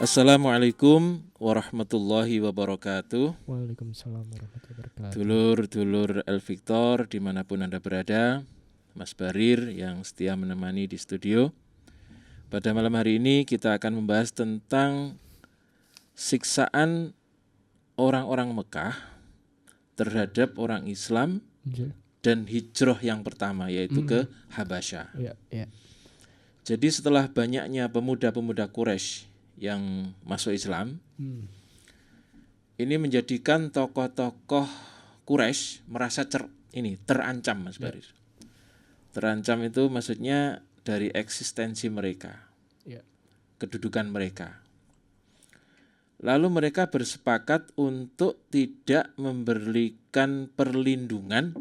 Assalamualaikum warahmatullahi wabarakatuh. Waalaikumsalam warahmatullahi wabarakatuh. Dulur-dulur El Victor dimanapun Anda berada, Mas Barir yang setia menemani di studio. Pada malam hari ini kita akan membahas tentang siksaan orang-orang Mekah terhadap orang Islam dan hijrah yang pertama, yaitu ke Habasyah. Ya. Jadi setelah banyaknya pemuda-pemuda Quraisy yang masuk Islam, ini menjadikan tokoh-tokoh Quraisy merasa terancam, Mas Barir. Terancam itu maksudnya dari eksistensi mereka, kedudukan mereka. Lalu mereka bersepakat untuk tidak memberikan perlindungan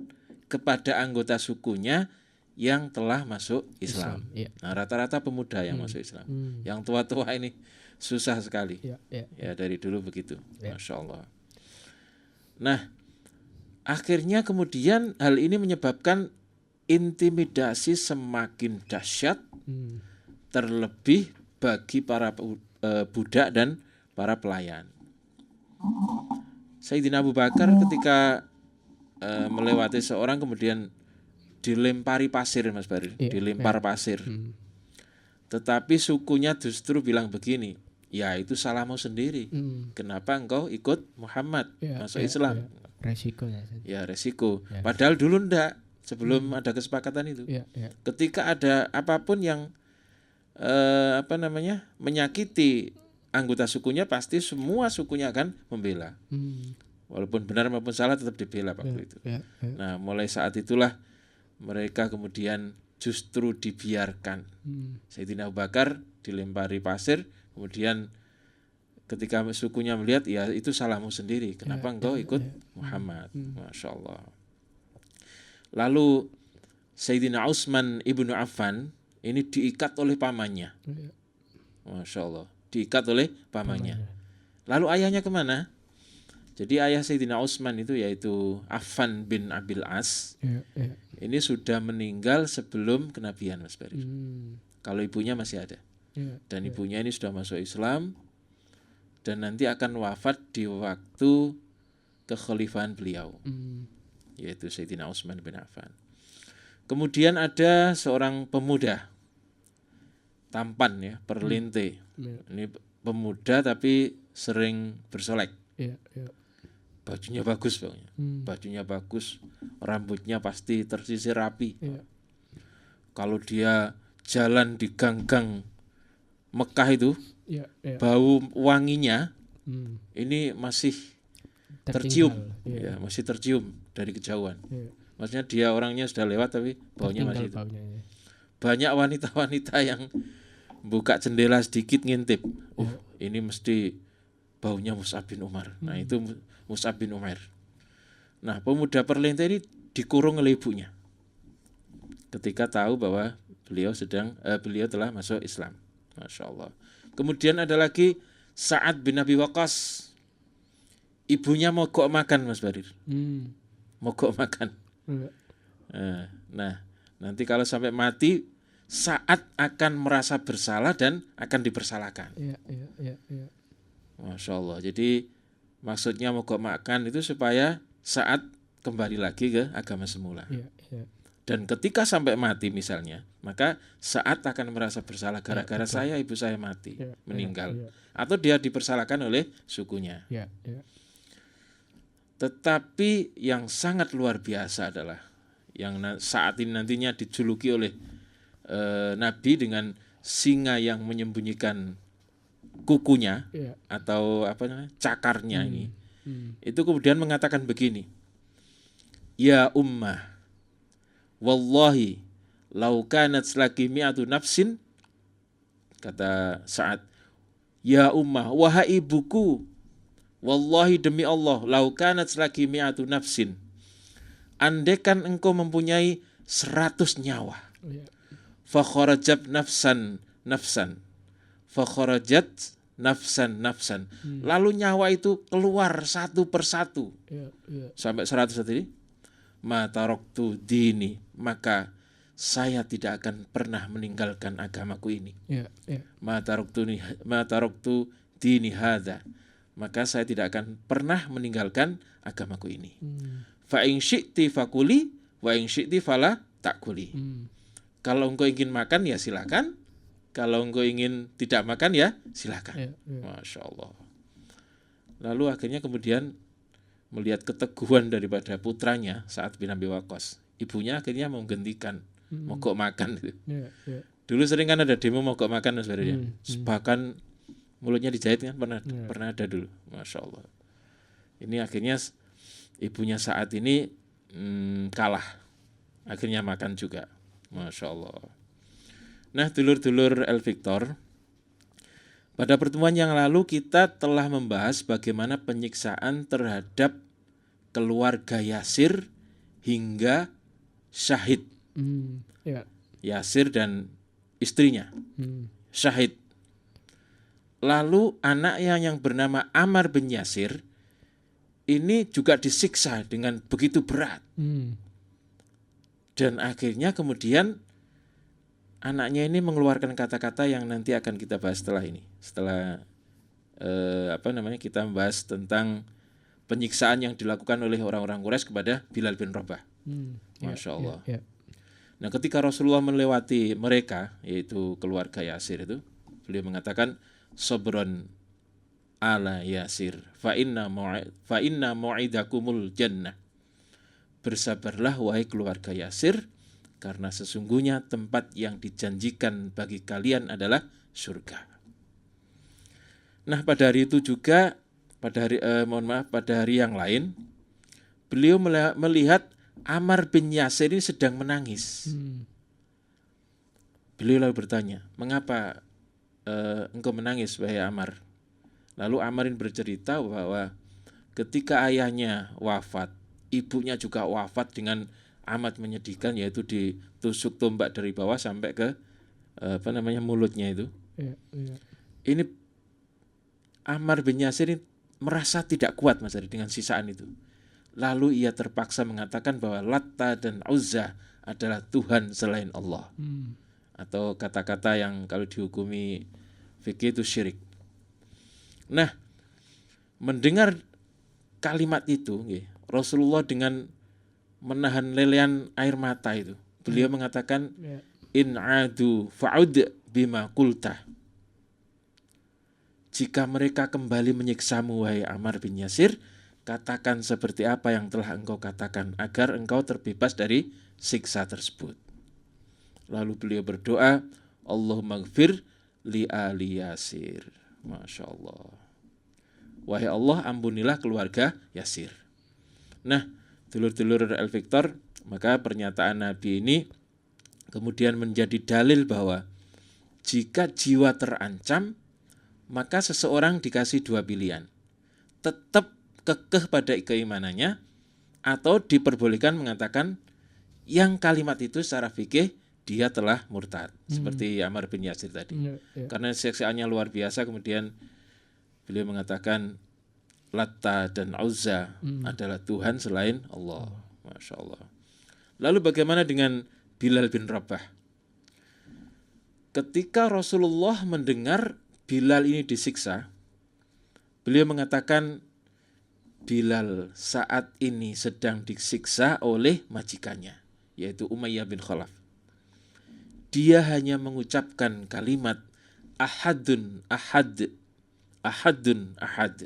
kepada anggota sukunya yang telah masuk Islam. Nah, rata-rata pemuda yang masuk Islam. Yang tua-tua ini susah sekali. Ya, dari dulu begitu. Masya Allah. Nah, akhirnya kemudian hal ini menyebabkan intimidasi semakin dahsyat, terlebih bagi para budak dan para pelayan. Sayyidina Abu Bakar ketika melewati seorang kemudian dilempari pasir, Mas Barir, dilempar pasir. Tetapi sukunya justru bilang begini, ya itu salahmu sendiri. Kenapa engkau ikut Muhammad masuk Islam? Resiko ya. Resiko. Padahal dulu ndak, sebelum ada kesepakatan itu. Ketika ada apapun yang menyakiti anggota sukunya, pasti semua sukunya akan membela. Walaupun benar maupun salah tetap dibela waktu itu. Nah, mulai saat itulah mereka kemudian justru dibiarkan. Sayyidina Abu Bakar dilempari pasir, kemudian ketika sukunya melihat, ya itu salahmu sendiri. Kenapa engkau ikut Muhammad? Masya Allah. Lalu Sayyidina Utsman ibnu Affan ini diikat oleh pamannya. Masya Allah, diikat oleh pamannya. Lalu ayahnya kemana? Jadi ayah Sayyidina Utsman itu yaitu Affan bin Abil As. Ini sudah meninggal sebelum kenabian, Mas Barir. Kalau ibunya masih ada. Dan ibunya ini sudah masuk Islam dan nanti akan wafat di waktu kekhalifahan beliau, yaitu Sayyidina Utsman bin Affan. Kemudian ada seorang pemuda tampan, ya, perlinte. Ini pemuda tapi sering bersolek. Bajunya bagus, bajunya bagus, rambutnya pasti tersisir rapi. Kalau dia jalan di gang-gang Mekah itu, bau wanginya ini masih tercium, masih tercium dari kejauhan. Maksudnya dia orangnya sudah lewat tapi baunya masih itu. Banyak wanita-wanita yang buka jendela sedikit ngintip, ini mesti baunya Mus'ab bin Umar. Nah, itu Mus'ab bin Umar. Nah, pemuda perlinte ini dikurung oleh ibunya ketika tahu bahwa beliau telah masuk Islam. Masya Allah. Kemudian ada lagi Sa'ad bin Abi Waqqas. Ibunya mogok makan, Mas Barir. Mogok makan. Nah, nanti kalau sampai mati, Sa'ad akan merasa bersalah dan akan dipersalahkan. Masya Allah. Jadi maksudnya mogok makan itu supaya Sa'ad kembali lagi ke agama semula. Dan ketika sampai mati misalnya, maka Sa'ad akan merasa bersalah gara-gara ibu saya mati, meninggal. Atau dia dipersalahkan oleh sukunya. Tetapi yang sangat luar biasa adalah yang saat ini nantinya dijuluki oleh Nabi dengan singa yang menyembunyikan kukunya atau cakarnya ini. Itu kemudian mengatakan begini, ya ummah, wallahi lau kanat laki mi'atu nafsin, kata Sa'ad, ya ummah, wahai ibuku, wallahi demi Allah, lau kanat laki mi'atu nafsin, andaikan engkau mempunyai 100 nyawa, fa kharajat nafsan fakharajat nafsan. Lalu nyawa itu keluar satu persatu sampai 100 tadi. Ma taraktu dini, maka saya tidak akan pernah meninggalkan agamaku ini. Ma taraktu dini hadza, maka saya tidak akan pernah meninggalkan agamaku ini. Fa in syi'ti fakuli wa in syi'ti fala takuli. Kalau engkau ingin makan ya silakan, kalau engkau ingin tidak makan ya silakan. Masya Allah. Lalu akhirnya kemudian melihat keteguhan daripada putranya Sa'ad bin Abi Waqqas, ibunya akhirnya menghentikan mogok makan itu. Dulu sering kan ada demo mogok makan sebenarnya. Bahkan mulutnya dijahit kan pernah ada dulu. Masya Allah. Ini akhirnya ibunya Sa'ad ini kalah. Akhirnya makan juga. Masya Allah. Nah, dulur-dulur El Victor, pada pertemuan yang lalu kita telah membahas bagaimana penyiksaan terhadap keluarga Yasir hingga syahid. Yasir dan istrinya syahid. Lalu anaknya yang bernama Ammar bin Yasir ini juga disiksa dengan begitu berat. Dan akhirnya kemudian anaknya ini mengeluarkan kata-kata yang nanti akan kita bahas setelah ini. Setelah kita membahas tentang penyiksaan yang dilakukan oleh orang-orang Quraisy kepada Bilal bin Rabah. Masya Allah. Nah, ketika Rasulullah melewati mereka, yaitu keluarga Yasir itu, beliau mengatakan, Sobron ala Yasir, fa inna mu'idakumul jannah. Bersabarlah wahai keluarga Yasir, karena sesungguhnya tempat yang dijanjikan bagi kalian adalah surga. Nah, pada hari itu juga, pada hari yang lain, beliau melihat Ammar bin Yasir ini sedang menangis. Beliau lalu bertanya, mengapa engkau menangis wahai Ammar? Lalu Ammar ini bercerita bahwa ketika ayahnya wafat, ibunya juga wafat dengan amat menyedihkan, yaitu ditusuk tombak dari bawah sampai ke mulutnya itu. Ini Ammar bin Yasir ini merasa tidak kuat Mas Ari dengan sisaan itu. Lalu ia terpaksa mengatakan bahwa Latta dan Uzza adalah Tuhan selain Allah. Atau kata-kata yang kalau dihukumi fikih itu syirik. Nah, mendengar kalimat itu, Rasulullah dengan menahan lelehan air mata itu, beliau mengatakan, in adu fa'ud bima qulta. Jika mereka kembali menyiksamu wahai Ammar bin Yasir, katakan seperti apa yang telah engkau katakan agar engkau terbebas dari siksa tersebut. Lalu beliau berdoa, Allahumma gfir li ali Yasir. Masya Allah. Wahai Allah, ampunilah keluarga Yasir. Nah, dulur-dulur El Victor, maka pernyataan Nabi ini kemudian menjadi dalil bahwa jika jiwa terancam, maka seseorang dikasih dua pilihan. Tetap kekeh pada keimanannya, atau diperbolehkan mengatakan yang kalimat itu secara fikih dia telah murtad, seperti Ammar bin Yasir tadi. Karena siksaannya luar biasa, kemudian beliau mengatakan Latta dan Uzza adalah Tuhan selain Allah. Masya Allah. Lalu bagaimana dengan Bilal bin Rabah? Ketika Rasulullah mendengar Bilal ini disiksa, beliau mengatakan Bilal saat ini sedang disiksa oleh majikannya, yaitu Umayyah bin Khalaf. Dia hanya mengucapkan kalimat ahadun ahad, ahadun ahad,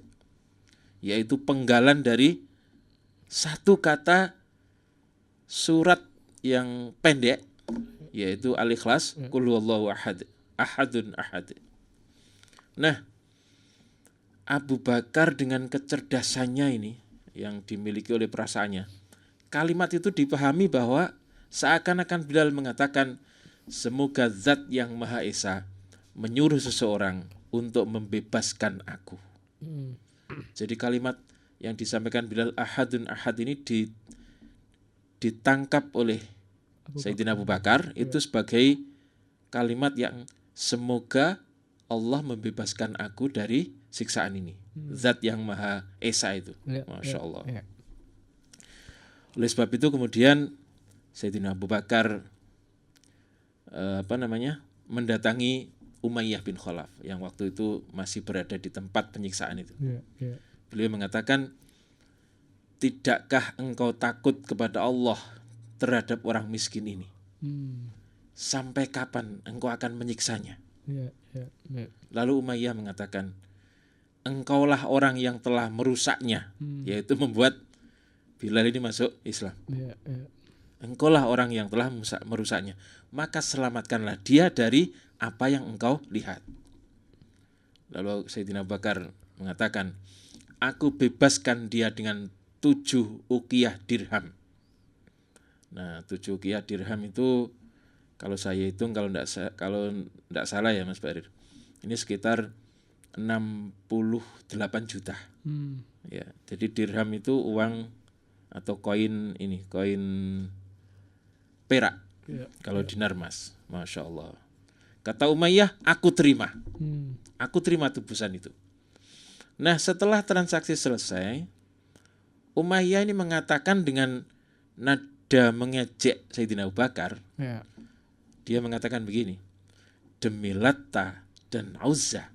yaitu penggalan dari satu kata surat yang pendek, yaitu Al-Ikhlas, Qul huwallahu ahad, ahadun ahad. Nah, Abu Bakar dengan kecerdasannya ini yang dimiliki oleh perasaannya, kalimat itu dipahami bahwa seakan-akan Bilal mengatakan, semoga Zat yang Maha Esa menyuruh seseorang untuk membebaskan aku. Jadi kalimat yang disampaikan Bilal ahadun ahad ini ditangkap oleh Sayyidina Abu Bakar itu sebagai kalimat yang semoga Allah membebaskan aku dari siksaan ini. Zat yang Maha Esa itu. Masya Allah. Oleh sebab itu kemudian Sayyidina Abu Bakar mendatangi Umayyah bin Khalaf yang waktu itu masih berada di tempat penyiksaan itu. Ya. Beliau mengatakan, tidakkah engkau takut kepada Allah terhadap orang miskin ini? Sampai kapan engkau akan menyiksanya? Ya. Lalu Umayyah mengatakan, engkaulah orang yang telah merusaknya, yaitu membuat Bilal ini masuk Islam. Ya. Engkaulah orang yang telah merusaknya, maka selamatkanlah dia dari apa yang engkau lihat. Lalu Sayyidina Abu Bakar mengatakan, aku bebaskan dia dengan 7 uqiyah dirham. Nah, 7 uqiyah dirham itu kalau saya hitung, kalau enggak salah ya Mas Barir, ini sekitar 68 juta. Ya, jadi dirham itu uang atau koin perak. Kalau dinar mas, Masya Allah. Kata Umayyah, aku terima. Aku terima tebusan itu. Nah, setelah transaksi selesai, Umayyah ini mengatakan dengan nada mengejek Sayyidina Abu Bakar. Ya. Dia mengatakan begini, demi Latta dan Uzza,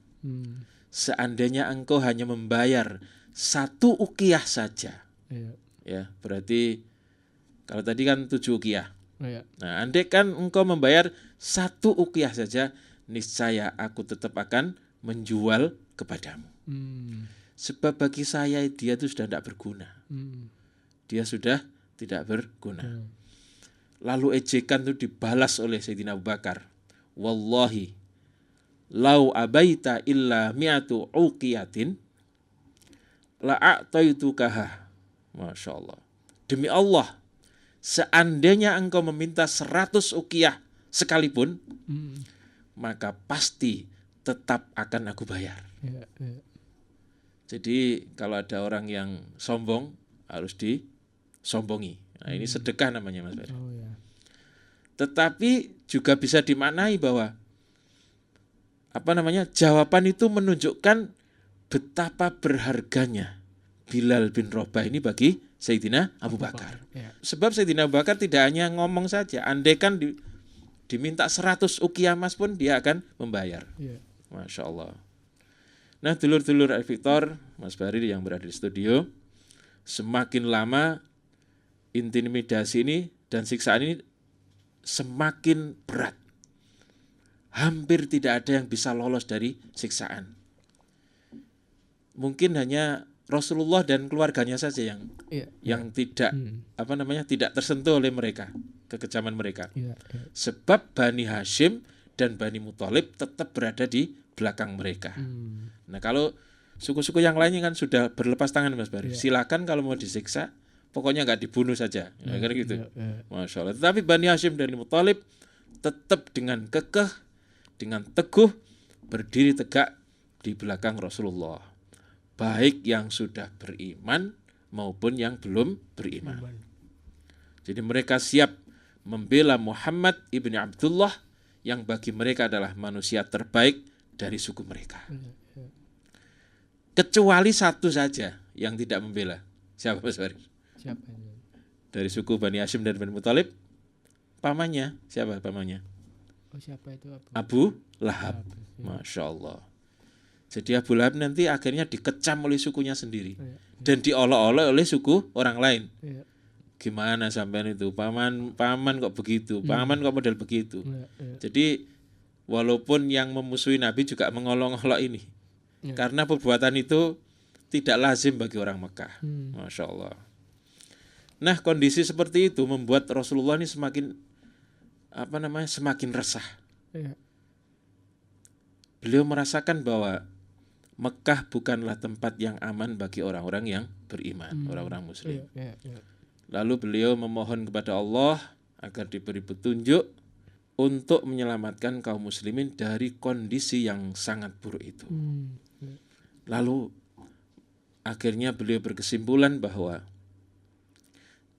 seandainya engkau hanya membayar 1 uqiyah saja. Ya, berarti kalau tadi kan 7 uqiyah. Nah, andai kan engkau membayar 1 uqiyah saja, niscaya aku tetap akan menjual kepadamu. Sebab bagi saya dia itu sudah tidak berguna. Dia sudah tidak berguna. Lalu ejekan itu dibalas oleh Sayyidina Abu Bakar. Wallahi, lau abaita illa mi'atu uqiyatin la'a'taitukaha. Masya Allah. Demi Allah, seandainya engkau meminta 100 uqiyah sekalipun, maka pasti tetap akan aku bayar. Jadi kalau ada orang yang sombong, harus disombongi. Nah, ini sedekah namanya Mas Ferry. Tetapi juga bisa dimaknai bahwa jawaban itu menunjukkan betapa berharganya Bilal bin Rabah ini bagi Sayyidina Abu Bakar. Sebab Sayyidina Abu Bakar tidak hanya ngomong saja, andai kan diminta 100 uqiyah emas pun dia akan membayar. Masya Allah. Nah, dulur-dulur Al-Victor, Mas Barir yang berada di studio, semakin lama intimidasi ini dan siksaan ini semakin berat. Hampir tidak ada yang bisa lolos dari siksaan. Mungkin hanya Rasulullah dan keluarganya saja yang tidak tidak tersentuh oleh mereka, kekejaman mereka. Sebab Bani Hashim dan Bani Muthalib tetap berada di belakang mereka. Nah, kalau suku-suku yang lainnya kan sudah berlepas tangan Mas Bari. Silakan kalau mau disiksa, pokoknya nggak dibunuh saja. Kayak gitu. Masya Allah. Tetapi Bani Hashim dan Bani Muthalib tetap dengan kekeh, dengan teguh berdiri tegak di belakang Rasulullah. Baik yang sudah beriman maupun yang belum beriman. Jadi mereka siap membela Muhammad ibni Abdullah yang bagi mereka adalah manusia terbaik dari suku mereka. Kecuali satu saja yang tidak membela. Siapa Mas Farid? Siapa? Dari suku Bani Hashim dan Bani Muthalib, pamannya. Siapa pamannya? Siapa itu? Abu Lahab. Masya Allah. Jadi Abu Lahab nanti akhirnya dikecam oleh sukunya sendiri dan diolok-olok oleh suku orang lain. Gimana sampean itu? Paman kok begitu? Paman kok model begitu? Jadi walaupun yang memusuhi Nabi juga mengolok-olok ini. Karena perbuatan itu tidak lazim bagi orang Mekah. Masya Allah. Nah, kondisi seperti itu membuat Rasulullah ini semakin resah. Beliau merasakan bahwa Mekah bukanlah tempat yang aman bagi orang-orang yang beriman, orang-orang muslim. Lalu beliau memohon kepada Allah agar diberi petunjuk untuk menyelamatkan kaum muslimin dari kondisi yang sangat buruk itu. Lalu akhirnya beliau berkesimpulan bahwa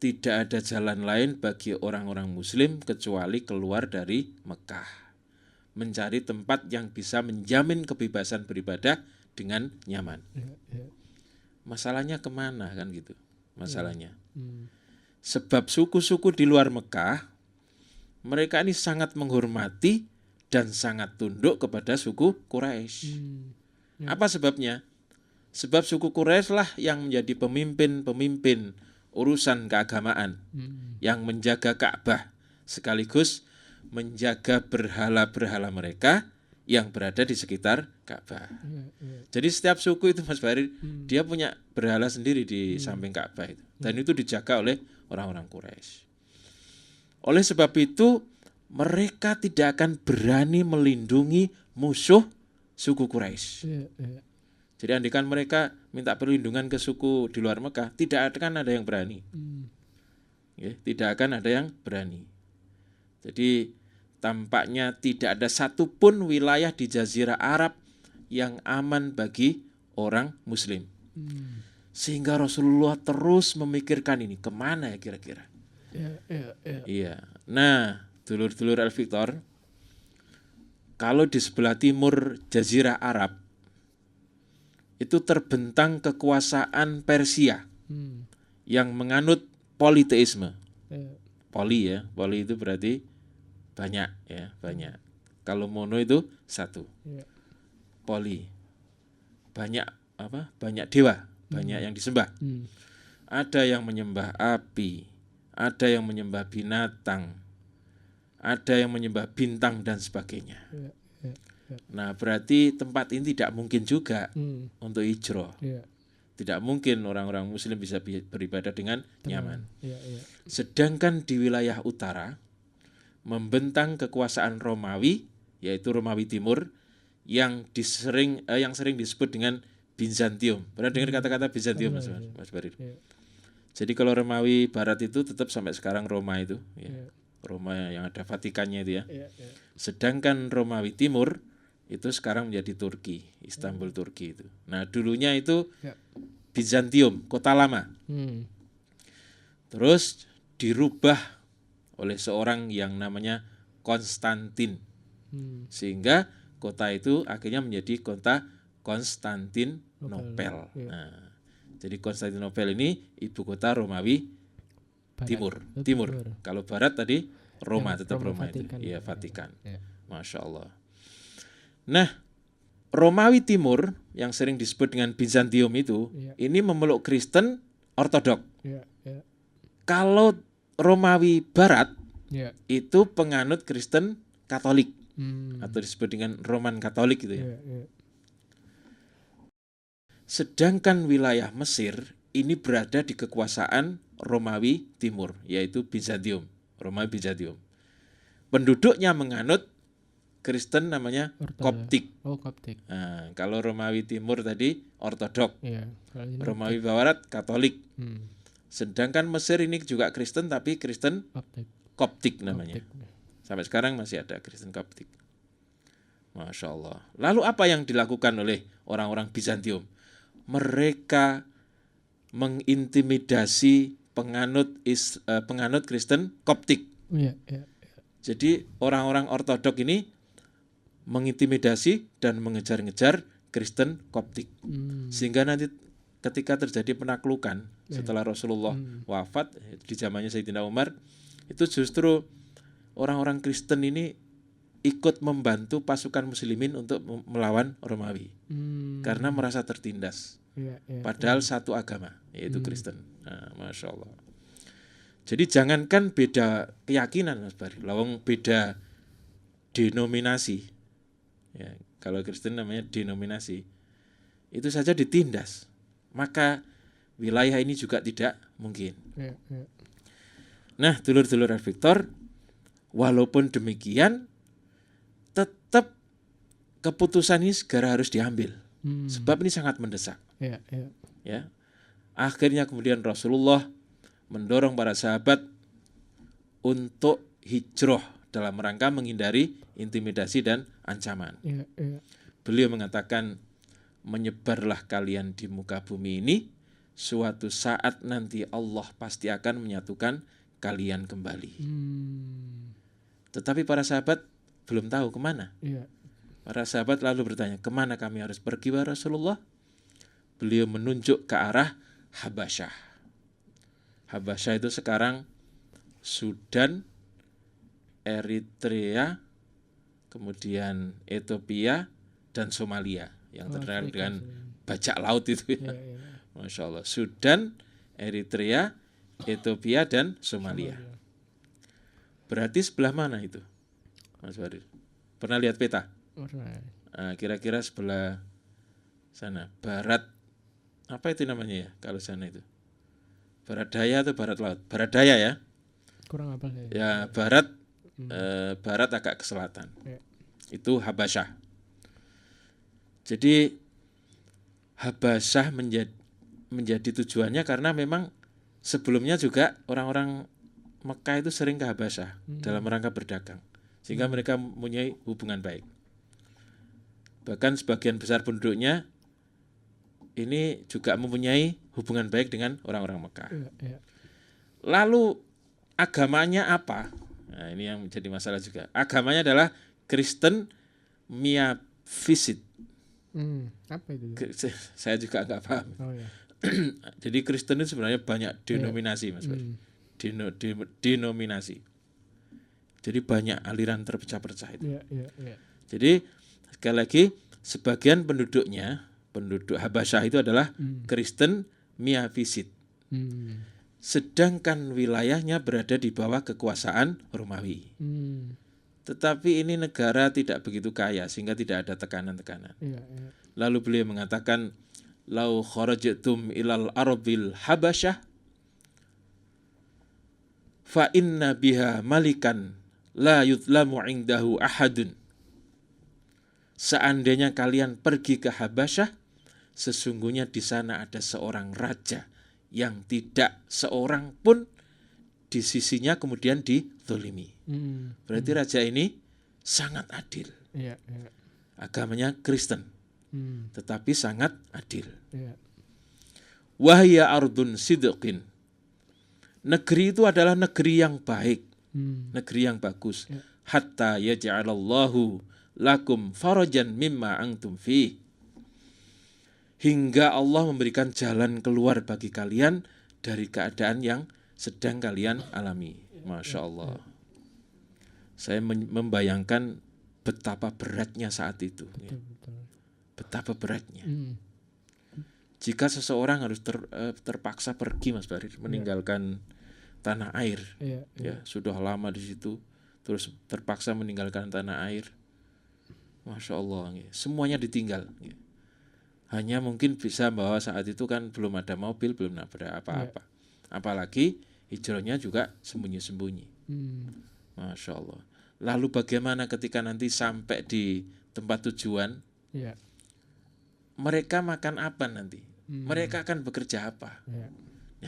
tidak ada jalan lain bagi orang-orang muslim kecuali keluar dari Mekah, mencari tempat yang bisa menjamin kebebasan beribadah dengan nyaman. Masalahnya kemana kan gitu masalahnya. Sebab suku-suku di luar Mekah, mereka ini sangat menghormati dan sangat tunduk kepada suku Quraisy. Ya. Apa sebabnya? Sebab suku Quraisy lah yang menjadi pemimpin urusan keagamaan, yang menjaga Ka'bah sekaligus menjaga berhala-berhala mereka yang berada di sekitar Ka'bah. Jadi setiap suku itu Mas Barir, dia punya berhala sendiri di samping Ka'bah itu. Dan itu dijaga oleh orang-orang Quraisy. Oleh sebab itu, mereka tidak akan berani melindungi musuh suku Quraisy. Jadi andikan mereka minta perlindungan ke suku di luar Mekah, tidak akan ada yang berani. Ya, tidak akan ada yang berani. Jadi tampaknya tidak ada satupun wilayah di Jazirah Arab yang aman bagi orang Muslim. Sehingga Rasulullah terus memikirkan ini, kemana ya kira-kira? Iya. Nah, dulur-dulur Al-Victor, kalau di sebelah timur Jazirah Arab, itu terbentang kekuasaan Persia yang menganut politeisme. Poli ya, poli itu berarti banyak ya, banyak. Kalau mono itu satu. Poli. Banyak apa? Banyak dewa, banyak yang disembah. Ada yang menyembah api, ada yang menyembah binatang, ada yang menyembah bintang dan sebagainya. Nah, berarti tempat ini tidak mungkin juga untuk hijrah. Tidak mungkin orang-orang Muslim bisa beribadah dengan nyaman. Sedangkan di wilayah utara membentang kekuasaan Romawi, yaitu Romawi Timur, yang sering disebut dengan Bizantium. Pernah dengar kata-kata Bizantium, Mas Barir? Jadi kalau Romawi Barat itu tetap sampai sekarang Roma itu, ya. Roma yang ada Vatikannya itu ya. Sedangkan Romawi Timur itu sekarang menjadi Turki, Istanbul Turki itu. Nah, dulunya itu Bizantium, kota lama. Terus dirubah oleh seorang yang namanya Konstantin. Sehingga kota itu akhirnya menjadi kota Konstantinopel. Nah, jadi Konstantinopel ini ibu kota Romawi Timur. Kalau Barat tadi Roma, tetap Roma Vatikan itu. Iya, Vatikan. Masya Allah. Nah, Romawi Timur yang sering disebut dengan Bizantium itu, ini memeluk Kristen Ortodok. Kalau Romawi Barat itu penganut Kristen Katolik atau disebut dengan Roman Katolik gitu ya. Sedangkan wilayah Mesir ini berada di kekuasaan Romawi Timur, yaitu Bizantium, Romawi Bizantium. Penduduknya menganut Kristen namanya Koptik. Koptik. Nah, kalau Romawi Timur tadi Ortodok, Romawi Barat Katolik. Sedangkan Mesir ini juga Kristen tapi Kristen Koptik namanya. Sampai sekarang masih ada Kristen Koptik. Masya Allah. Lalu apa yang dilakukan oleh orang-orang Bizantium? Mereka mengintimidasi penganut Kristen Koptik. Jadi orang-orang Ortodok ini mengintimidasi dan mengejar-ngejar Kristen Koptik. Sehingga nanti ketika terjadi penaklukan setelah Rasulullah wafat di zamannya Sayyidina Umar, itu justru orang-orang Kristen ini ikut membantu pasukan muslimin untuk melawan Romawi. Karena merasa tertindas. Padahal satu agama, yaitu Kristen. Nah, Masya Allah. Jadi jangankan beda keyakinan Mas Bari, lawang beda denominasi. Ya, kalau Kristen namanya denominasi. Itu saja ditindas. Maka wilayah ini juga tidak mungkin. Nah, dulur-dulur Victor, walaupun demikian, tetap keputusan ini segera harus diambil. Sebab ini sangat mendesak. Ya. Akhirnya kemudian Rasulullah mendorong para sahabat untuk hijrah dalam rangka menghindari intimidasi dan ancaman. Beliau mengatakan, menyebarlah kalian di muka bumi ini, suatu saat nanti Allah pasti akan menyatukan kalian kembali. Tetapi para sahabat belum tahu kemana. Para sahabat lalu bertanya, kemana kami harus pergi wahai Rasulullah? Beliau menunjuk ke arah Habasyah. Habasyah itu sekarang Sudan, Eritrea, kemudian Ethiopia dan Somalia yang terkenal Afrika dengan sini. bajak laut itu Ya, ya. ya. Masya Allah. Sudan, Eritrea, Ethiopia dan Somalia. Somalia. Berarti sebelah mana itu, Mas Farid? Pernah lihat peta? Alright. Nah, kira-kira sebelah sana, barat, apa itu namanya ya kalau sana itu? Barat daya atau barat laut? Barat daya ya? Kurang apa saya? Ya, barat, barat agak ke selatan. Ya. Itu Habasyah. Jadi Habasyah menjadi tujuannya karena memang sebelumnya juga orang-orang Mekah itu sering ke Habasyah dalam rangka berdagang, sehingga mereka mempunyai hubungan baik. Bahkan sebagian besar penduduknya ini juga mempunyai hubungan baik dengan orang-orang Mekah. Ya, ya. Lalu agamanya apa? Nah, ini yang menjadi masalah juga. Agamanya adalah Kristen Miaphysit. Apa itu? Saya juga nggak paham. Oh ya. Jadi Kristen itu sebenarnya banyak denominasi, Mas Bar. Denominasi. Jadi banyak aliran terpecah-pecah itu. Ya, ya, ya. Jadi sekali lagi sebagian penduduk Habasyah itu adalah Kristen Miaphysit. Sedangkan wilayahnya berada di bawah kekuasaan Romawi. Tetapi ini negara tidak begitu kaya sehingga tidak ada tekanan-tekanan. Ya, ya. Lalu beliau mengatakan, "Lau kharajatum ilal arabil Habasyah fa inna biha malikan la yudlamu indahu ahadun." Seandainya kalian pergi ke Habasyah, sesungguhnya di sana ada seorang raja yang tidak seorang pun di sisinya kemudian dizolimi. Berarti raja ini sangat adil. Ya, ya. Agamanya Kristen, tetapi sangat adil. Ya. Wahya ardun sidqin. Negeri itu adalah negeri yang baik, negeri yang bagus. Hatta yaj'alallahu lakum farajan mimma antum fi. Hingga Allah memberikan jalan keluar bagi kalian dari keadaan yang sedang kalian alami. Masya Allah. Saya membayangkan betapa beratnya saat itu. Betul, betul. Betapa beratnya. Jika seseorang harus terpaksa pergi, Mas Barir, meninggalkan tanah air, Ya, ya sudah lama di situ, terus terpaksa meninggalkan tanah air, Masya Allah, semuanya ditinggal. Hanya mungkin bisa bahwa saat itu kan belum ada mobil, belum ada apa-apa. Apalagi hijrahnya juga sembunyi-sembunyi. Masya Allah. Lalu bagaimana ketika nanti sampai di tempat tujuan? Ya. Mereka makan apa nanti? Mereka akan bekerja apa? Ya.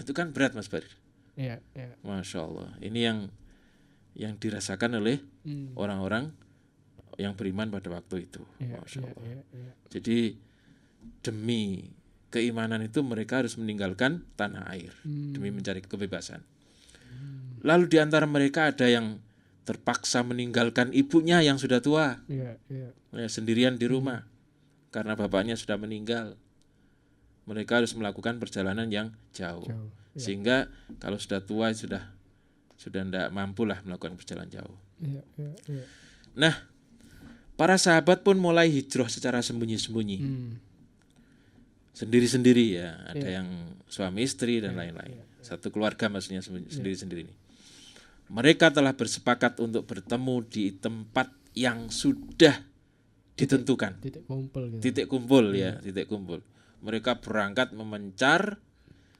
Itu kan berat, Mas Barir. Ya, ya. Masya Allah. Ini yang dirasakan oleh orang-orang yang beriman pada waktu itu. Ya, Masya Allah. ya, ya. Jadi demi keimanan itu mereka harus meninggalkan tanah air demi mencari kebebasan. Lalu di antara mereka ada yang terpaksa meninggalkan ibunya yang sudah tua, Ya, ya. sendirian di rumah karena bapaknya sudah meninggal. Mereka harus melakukan perjalanan yang jauh. Jauh. Ya. Sehingga kalau sudah tua sudah tidak mampulah melakukan perjalanan jauh. Ya, ya, ya. Nah, para sahabat pun mulai hijrah secara sembunyi-sembunyi. Sendiri-sendiri ya, ada yang suami istri dan lain-lain. Satu keluarga maksudnya sendiri-sendiri ini. Mereka telah bersepakat untuk bertemu di tempat yang sudah ditentukan. Titik kumpul gitu. Titik kumpul ya, titik kumpul. Mereka berangkat memencar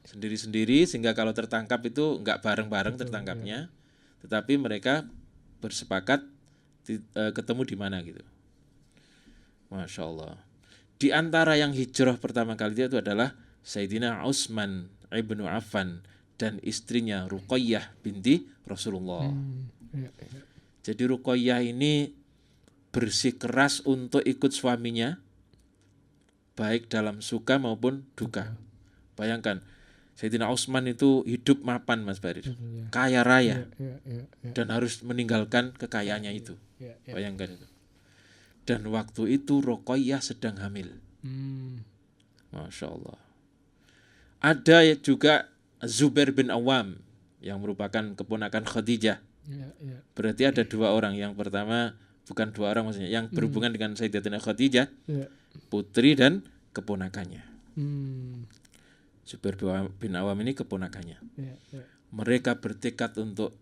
sendiri-sendiri sehingga kalau tertangkap itu enggak bareng-bareng tertangkapnya. Tetapi mereka bersepakat ketemu di mana gitu. Masya Allah. Di antara yang hijrah pertama kali itu adalah Sayyidina Utsman ibnu Affan dan istrinya Ruqayyah binti Rasulullah. Ya, ya. Jadi Ruqayyah ini bersikeras untuk ikut suaminya baik dalam suka maupun duka. Bayangkan Sayyidina Utsman itu hidup mapan, Mas Barir, kaya raya, Ya. dan harus meninggalkan kekayaannya itu. Ya. Bayangkan itu. Dan waktu itu Ruqayyah sedang hamil. Masya Allah. Ada juga Zubair bin Awam yang merupakan keponakan Khadijah. Ya. Berarti ada dua orang. Yang pertama bukan 2 orang maksudnya, yang berhubungan dengan Sayyidatina Khadijah, Ya. putri dan keponakannya. Hmm. Zubair bin Awam ini keponakannya. Ya, ya. Mereka bertekad untuk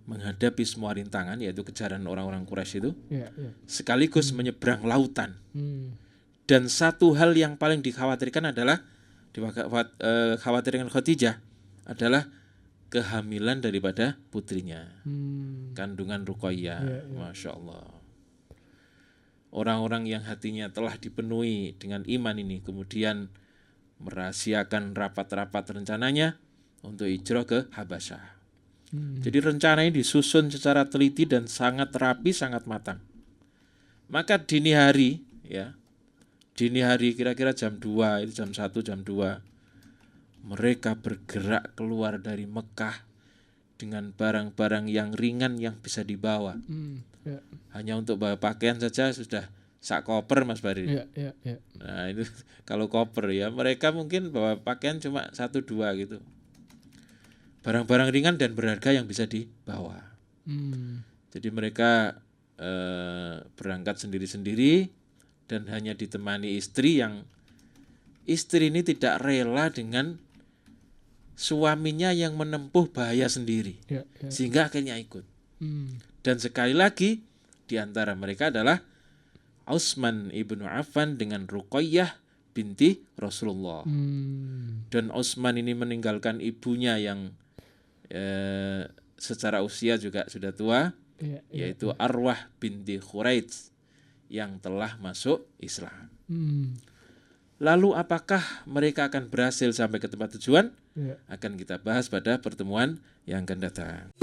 menghadapi semua rintangan, yaitu kejaran orang-orang Quraisy itu, Ya, ya. sekaligus menyeberang lautan. Hmm. Dan satu hal yang paling dikhawatirkan adalah khawatirkan Khadijah adalah kehamilan daripada putrinya, kandungan Ruqayyah. Ya, ya. Masya Allah. Orang-orang yang hatinya telah dipenuhi dengan iman ini kemudian merahasiakan rapat-rapat rencananya untuk hijrah ke Habasyah. Jadi rencana ini disusun secara teliti dan sangat rapi, sangat matang. Maka dini hari kira-kira jam 2, itu jam 1, jam 2, mereka bergerak keluar dari Mekah dengan barang-barang yang ringan yang bisa dibawa. Ya. Hanya untuk bawa pakaian saja sudah sak koper, Mas Bari. Ya, ya, ya. Nah itu kalau koper ya, mereka mungkin bawa pakaian cuma 1-2 gitu. Barang-barang ringan dan berharga yang bisa dibawa. Jadi mereka berangkat sendiri-sendiri dan hanya ditemani istri, yang istri ini tidak rela dengan suaminya yang menempuh bahaya sendiri, Ya, ya. sehingga akhirnya ikut. Dan sekali lagi di antara mereka adalah Utsman ibnu Affan dengan Ruqayyah binti Rasulullah. Dan Utsman ini meninggalkan ibunya yang secara usia juga sudah tua, Ya, yaitu Arwah binti Khuraidz yang telah masuk Islam. Lalu apakah mereka akan berhasil sampai ke tempat tujuan? Ya. Akan kita bahas pada pertemuan yang akan datang.